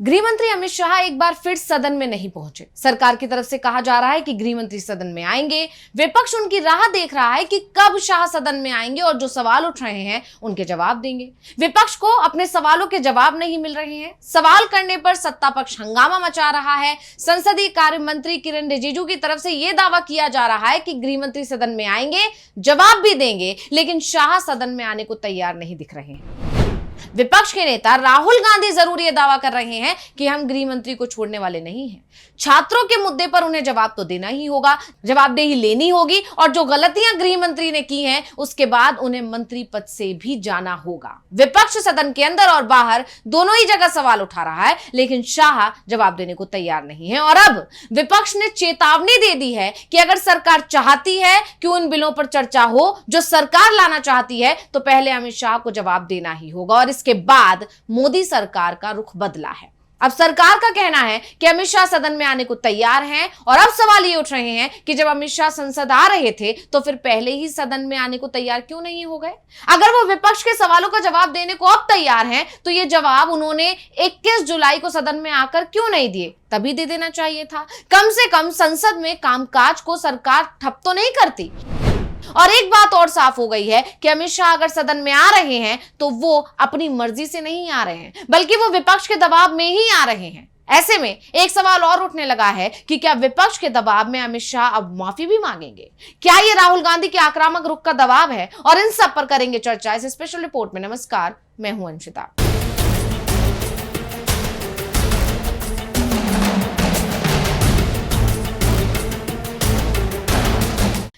गृह मंत्री अमित शाह एक बार फिर सदन में नहीं पहुंचे। सरकार की तरफ से कहा जा रहा है कि गृह मंत्री सदन में आएंगे। विपक्ष उनकी राह देख रहा है कि कब शाह सदन में आएंगे और जो सवाल उठ रहे हैं उनके जवाब देंगे। विपक्ष को अपने सवालों के जवाब नहीं मिल रहे हैं। सवाल करने पर सत्ता पक्ष हंगामा मचा रहा है। संसदीय कार्य मंत्री किरण रिजिजू की तरफ से यह दावा किया जा रहा है कि गृह मंत्री सदन में आएंगे, जवाब भी देंगे, लेकिन शाह सदन में आने को तैयार नहीं दिख रहे हैं। विपक्ष के नेता राहुल गांधी जरूर यह दावा कर रहे हैं कि हम गृह मंत्री को छोड़ने वाले नहीं हैं। छात्रों के मुद्दे पर उन्हें जवाब तो देना ही होगा, जवाबदेही लेनी होगी और जो गलतियां गृह मंत्री ने की हैं उसके बाद उन्हें मंत्री पद से भी जाना होगा। विपक्ष सदन के अंदर और बाहर दोनों ही जगह सवाल उठा रहा है, लेकिन शाह जवाब देने को तैयार नहीं है। और अब विपक्ष ने चेतावनी दे दी है कि अगर सरकार चाहती है कि उन बिलों पर चर्चा हो जो सरकार लाना चाहती है, तो पहले अमित शाह को जवाब देना ही होगा। और इसके बाद मोदी सरकार का रुख बदला है। अब सरकार का कहना है कि अमित शाह सदन में आने को तैयार हैं और अब सवाल ये उठ रहे हैं कि जब अमित शाह संसद आ रहे थे तो फिर पहले ही सदन में आने को तैयार क्यों नहीं हो गए? अगर वो विपक्ष के सवालों का जवाब देने को अब तैयार हैं, तो ये जवाब उन्होंने 21 जुलाई को सदन में आकर क्यों नहीं दिए? तभी दे देना चाहिए था। कम से कम संसद में कामकाज को सरकार ठप तो नहीं करती। और एक बात और साफ हो गई है कि अमित शाह अगर सदन में आ रहे हैं तो वो अपनी मर्जी से नहीं आ रहे हैं, बल्कि वो विपक्ष के दबाव में ही आ रहे हैं। ऐसे में एक सवाल और उठने लगा है कि क्या विपक्ष के दबाव में अमित शाह अब माफी भी मांगेंगे? क्या ये राहुल गांधी के आक्रामक रुख का दबाव है? और इन सब पर करेंगे चर्चा इस स्पेशल रिपोर्ट में। नमस्कार, मैं हूं अंशिता।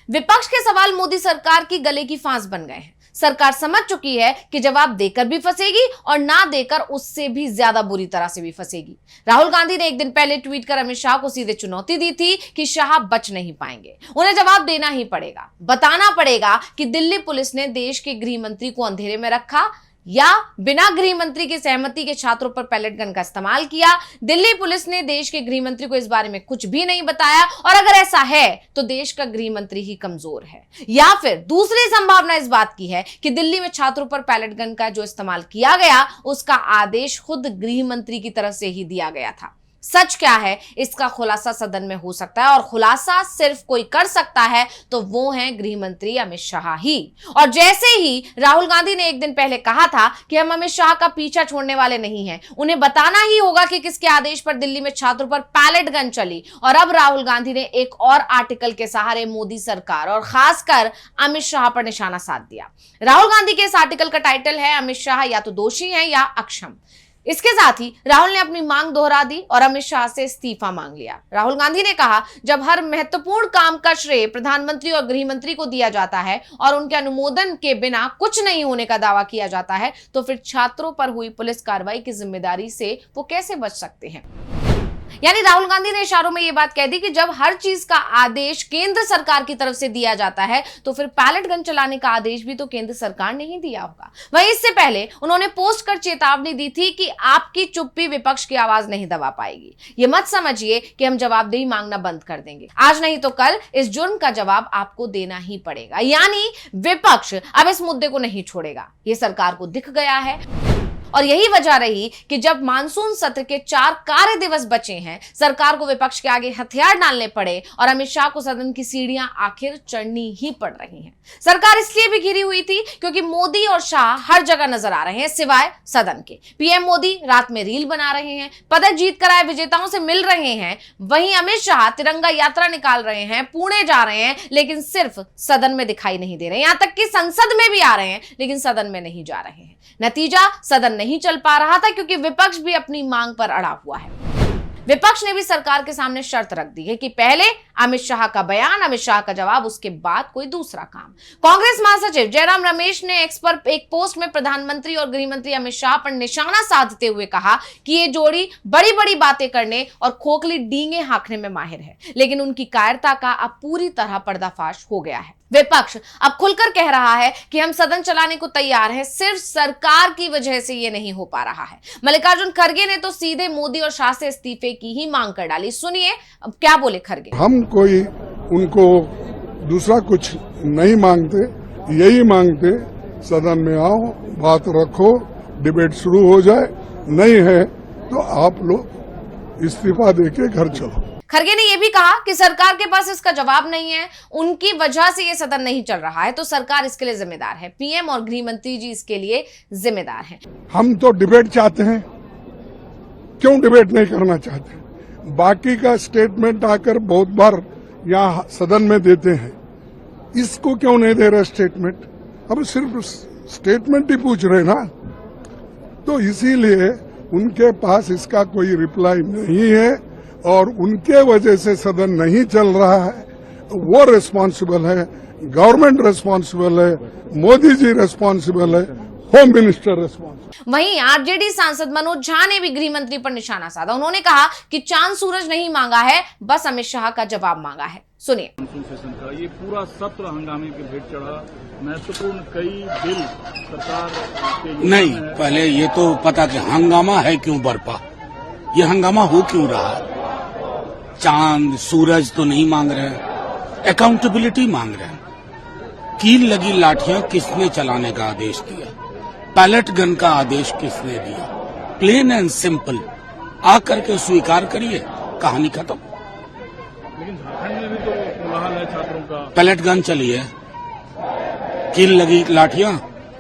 विपक्ष के सवाल मोदी सरकार की गले की फांस बन गए हैं। सरकार समझ चुकी है कि जवाब देकर भी फंसेगी और ना देकर उससे भी ज्यादा बुरी तरह से भी फंसेगी। राहुल गांधी ने एक दिन पहले ट्वीट कर अमित शाह को सीधे चुनौती दी थी कि शाह बच नहीं पाएंगे, उन्हें जवाब देना ही पड़ेगा। बताना पड़ेगा कि दिल्ली पुलिस ने देश के गृह मंत्री को अंधेरे में रखा या बिना गृह मंत्री की सहमति के छात्रों पर पैलेट गन का इस्तेमाल किया। दिल्ली पुलिस ने देश के गृह मंत्री को इस बारे में कुछ भी नहीं बताया, और अगर ऐसा है तो देश का गृह मंत्री ही कमजोर है। या फिर दूसरी संभावना इस बात की है कि दिल्ली में छात्रों पर पैलेट गन का जो इस्तेमाल किया गया उसका आदेश खुद गृह मंत्री की तरफ से ही दिया गया था। सच क्या है, इसका खुलासा सदन में हो सकता है, और खुलासा सिर्फ कोई कर सकता है तो वो है गृह मंत्री अमित शाह ही। और जैसे ही राहुल गांधी ने एक दिन पहले कहा था कि हम अमित शाह का पीछा छोड़ने वाले नहीं हैं, उन्हें बताना ही होगा कि किसके आदेश पर दिल्ली में छात्रों पर पैलेट गन चली। और अब राहुल गांधी ने एक और आर्टिकल के सहारे मोदी सरकार और खासकर अमित शाह पर निशाना साध दिया। राहुल गांधी के इस आर्टिकल का टाइटल है अमित शाह या तो दोषी हैं या अक्षम। इसके साथ ही राहुल ने अपनी मांग दोहरा दी और अमित शाह से इस्तीफा मांग लिया। राहुल गांधी ने कहा, जब हर महत्वपूर्ण काम का श्रेय प्रधानमंत्री और गृह मंत्री को दिया जाता है और उनके अनुमोदन के बिना कुछ नहीं होने का दावा किया जाता है, तो फिर छात्रों पर हुई पुलिस कार्रवाई की जिम्मेदारी से वो कैसे बच सकते हैं? यानी राहुल गांधी ने इशारों में यह बात कह दी कि जब हर चीज का आदेश केंद्र सरकार की तरफ से दिया जाता है तो फिर पैलेट गन चलाने का आदेश भी तो केंद्र सरकार ने ही दिया होगा। वहीं इससे पहले उन्होंने पोस्ट कर चेतावनी दी थी कि आपकी चुप्पी विपक्ष की आवाज नहीं दबा पाएगी। ये मत समझिए कि हम जवाबदेही मांगना बंद कर देंगे, आज नहीं तो कल इस जुर्म का जवाब आपको देना ही पड़ेगा। यानी विपक्ष अब इस मुद्दे को नहीं छोड़ेगा, ये सरकार को दिख गया है। और यही वजह रही कि जब मानसून सत्र के 4 कार्य दिवस बचे हैं, सरकार को विपक्ष के आगे हथियार डालने पड़े और अमित शाह को सदन की सीढ़ियां आखिर चढ़नी ही पड़ रही हैं। सरकार इसलिए भी घिरी हुई थी क्योंकि मोदी और शाह हर जगह नजर आ रहे हैं सिवाय सदन के। पीएम मोदी रात में रील बना रहे हैं, पदक जीत कर आए विजेताओं से मिल रहे हैं, वहीं अमित शाह तिरंगा यात्रा निकाल रहे हैं, पुणे जा रहे हैं, लेकिन सिर्फ सदन में दिखाई नहीं दे रहे। यहां तक कि संसद में भी आ रहे हैं लेकिन सदन में नहीं जा रहे हैं। नतीजा, सदन नहीं चल पा रहा था क्योंकि विपक्ष भी अपनी मांग पर अड़ा हुआ है। विपक्ष ने भी सरकार के सामने शर्त रख दी है कि पहले अमित शाह का बयान, अमित शाह का जवाब, उसके बाद कोई दूसरा काम। कांग्रेस महासचिव जयराम रमेश ने एक्स पर एक पोस्ट में प्रधानमंत्री और गृह मंत्री अमित शाह पर निशाना साधते हुए कहा कि ये जोड़ी बड़ी बड़ी बातें करने और खोखली डींगे हाँकने में माहिर है, लेकिन उनकी कायरता का अब पूरी तरह पर्दाफाश हो गया है। विपक्ष अब खुलकर कह रहा है कि हम सदन चलाने को तैयार हैं, सिर्फ सरकार की वजह से ये नहीं हो पा रहा है। मल्लिकार्जुन खड़गे ने तो सीधे मोदी और शाह से इस्तीफे की ही मांग कर डाली। सुनिए अब क्या बोले खड़गे। हम कोई उनको दूसरा कुछ नहीं मांगते, यही मांगते सदन में आओ, बात रखो, डिबेट शुरू हो जाए। नहीं है तो आप लोग इस्तीफा देके घर चलो। खरगे ने यह भी कहा कि सरकार के पास इसका जवाब नहीं है, उनकी वजह से यह सदन नहीं चल रहा है, तो सरकार इसके लिए जिम्मेदार है। पीएम और गृह मंत्री जी इसके लिए जिम्मेदार हैं। हम तो डिबेट चाहते हैं, क्यों डिबेट नहीं करना चाहते? बाकी का स्टेटमेंट आकर बहुत बार यहाँ सदन में देते हैं, इसको क्यों नहीं दे रहे स्टेटमेंट? अब सिर्फ स्टेटमेंट ही पूछ रहे ना, तो इसीलिए उनके पास इसका कोई रिप्लाई नहीं है और उनके वजह से सदन नहीं चल रहा है। वो रिस्पॉन्सिबल है, गवर्नमेंट रिस्पॉन्सिबल है, मोदी जी रिस्पॉन्सिबल है, होम मिनिस्टर रिस्पॉन्सिबल। वहीं आरजेडी सांसद मनोज झा ने भी गृह मंत्री पर निशाना साधा। उन्होंने कहा कि चांद सूरज नहीं मांगा है, बस अमित शाह का जवाब मांगा है। सुनिए। सेशन था, ये पूरा सत्र हंगामे के भेंट चढ़ा। महत्वपूर्ण कई बिल सरकार के नहीं, पहले ये तो पता कि हंगामा है क्यों बरपा, ये हंगामा हो क्यों रहा? चांद सूरज तो नहीं मांग रहे हैं, अकाउंटेबिलिटी मांग रहे हैं। कील लगी लाठियां किसने चलाने का आदेश दिया? पैलेट गन का आदेश किसने दिया? प्लेन एंड सिंपल, आकर के स्वीकार करिए, कहानी खत्म। लेकिन झारखंड में भी तो कोलाहल है छात्रों का। पैलेट गन चली है, कील लगी लाठियां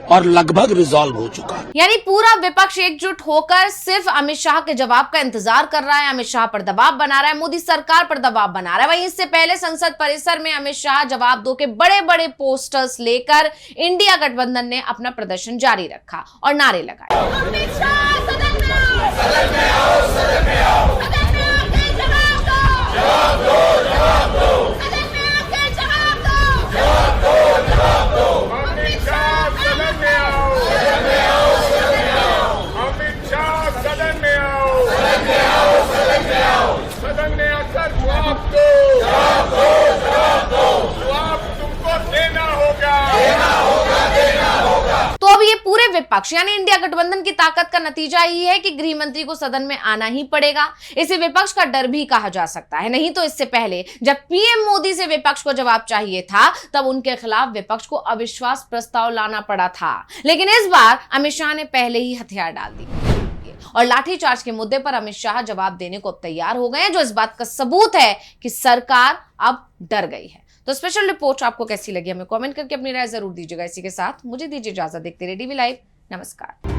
और लगभग रिजॉल्व हो चुका है। यानी पूरा विपक्ष एकजुट होकर सिर्फ अमित शाह के जवाब का इंतजार कर रहा है, अमित शाह पर दबाव बना रहा है, मोदी सरकार पर दबाव बना रहा है। वहीं इससे पहले संसद परिसर में अमित शाह जवाब दो के बड़े बड़े पोस्टर्स लेकर इंडिया गठबंधन ने अपना प्रदर्शन जारी रखा और नारे लगाए। अमित शाह सदन में आओ, सदन में आओ, सदन में आओ, सदन में आके जवाब दो, जवाब दो, जवाब दो, सदन में आके जवाब दो, जवाब दो, जवाब दो। अमित शाह सदन में आओ, सदन में आओ, सदन में आओ, अमित शाह सदन में आओ, सदन में आओ, सदन में आओ, सदन में आकर जवाब दो, जवाब दो, जवाब दो, जवाब तुमको देना होगा, देना होगा, देना होगा। तो अब ये पूरे विपक्ष यानी इंडिया गठबंधन की ताकत का नतीजा ही है कि गृह मंत्री को सदन में आना ही पड़ेगा। इसे विपक्ष का डर भी कहा जा सकता है। नहीं तो इससे पहले जब पीएम मोदी से विपक्ष को जवाब चाहिए था, तब उनके खिलाफ विपक्ष को अविश्वास प्रस्ताव लाना पड़ा था। लेकिन इस बार अमित शाह ने पहले ही हथियार डाल दिए और लाठीचार्ज के मुद्दे पर अमित शाह जवाब देने को तैयार हो गए हैं, जो इस बात का सबूत है कि सरकार अब डर गई है। तो स्पेशल रिपोर्ट आपको कैसी लगी हमें कमेंट करके अपनी राय जरूर दीजिएगा। इसी के साथ मुझे दीजिए इजाजत। देखते रहिए DV लाइव। नमस्कार।